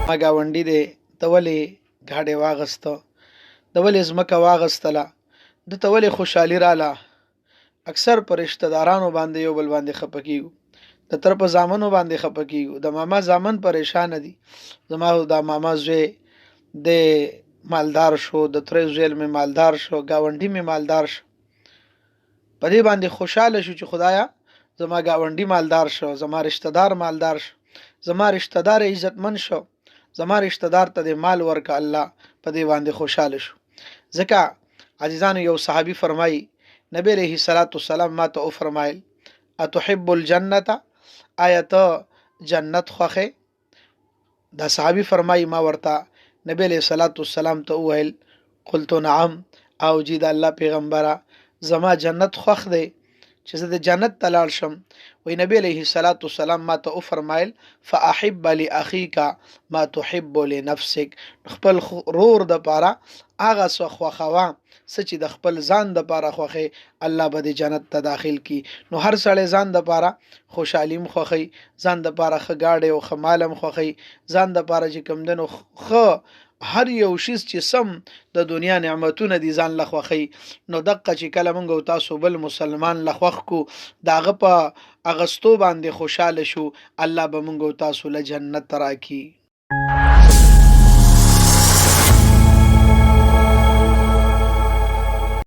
ما ګاونډي دی ته ولې ګاډی واغسته، د ولې ځمکه واغستله، د ته ولې خوشحالي رااله. اکثر پر رشتہ دارانو باندې یو بل باندې خپه کیږو، د تر په زامنو باندې خپه کیږو، د ماما زامن پریشان دي، زما د ماما زوی د مالدار شو، د تر زویل می مالدار شو، گاونډي می مالدار شو. په دې باندې خوشاله شو چې خدایا زما گاونډي مالدار شو، زما رشتہ دار مالدار شو، زما رشتہ دار عزتمن شو، زما رشتہ دار ته د مال ورک الله. په دې باندې خوشاله شو. ځکه عزیزانو یو صحابي فرمایي نبی علیہ الصلوۃ والسلام ما ته فرمایل اتحب الجنه، آیت جنت خوخه. دا صحابي فرمایي ما ورته نبی علیہ الصلوۃ والسلام ته ویل قلت نعم، او جی د الله پیغمبره زما جنت خوخ دی چې زه د جنت تلال شم. وی نبی علیہ الصلوۃ والسلام ما ته فرمایل فاحب لاخيك ما تحب لنفسك، خپل رور د پاره هغه څه خوخوا چې د خپل ځان د پاره خوخه الله به د جنت ته داخل کی. نو هر سړی ځان د پاره خوشالیم خوخی، ځان د پاره خګاړې او خمالم خوخی، ځان د پاره چې کم دنو خو هر یو شیز چې سم د دنیا نعمتونه دي ځان لخوخی. نو دقه چې کله مونږ تاسو بل مسلمان لخوخ کو داغه په اغستو باندې خوشاله شو، الله به مونږ تاسو له جنت راکی.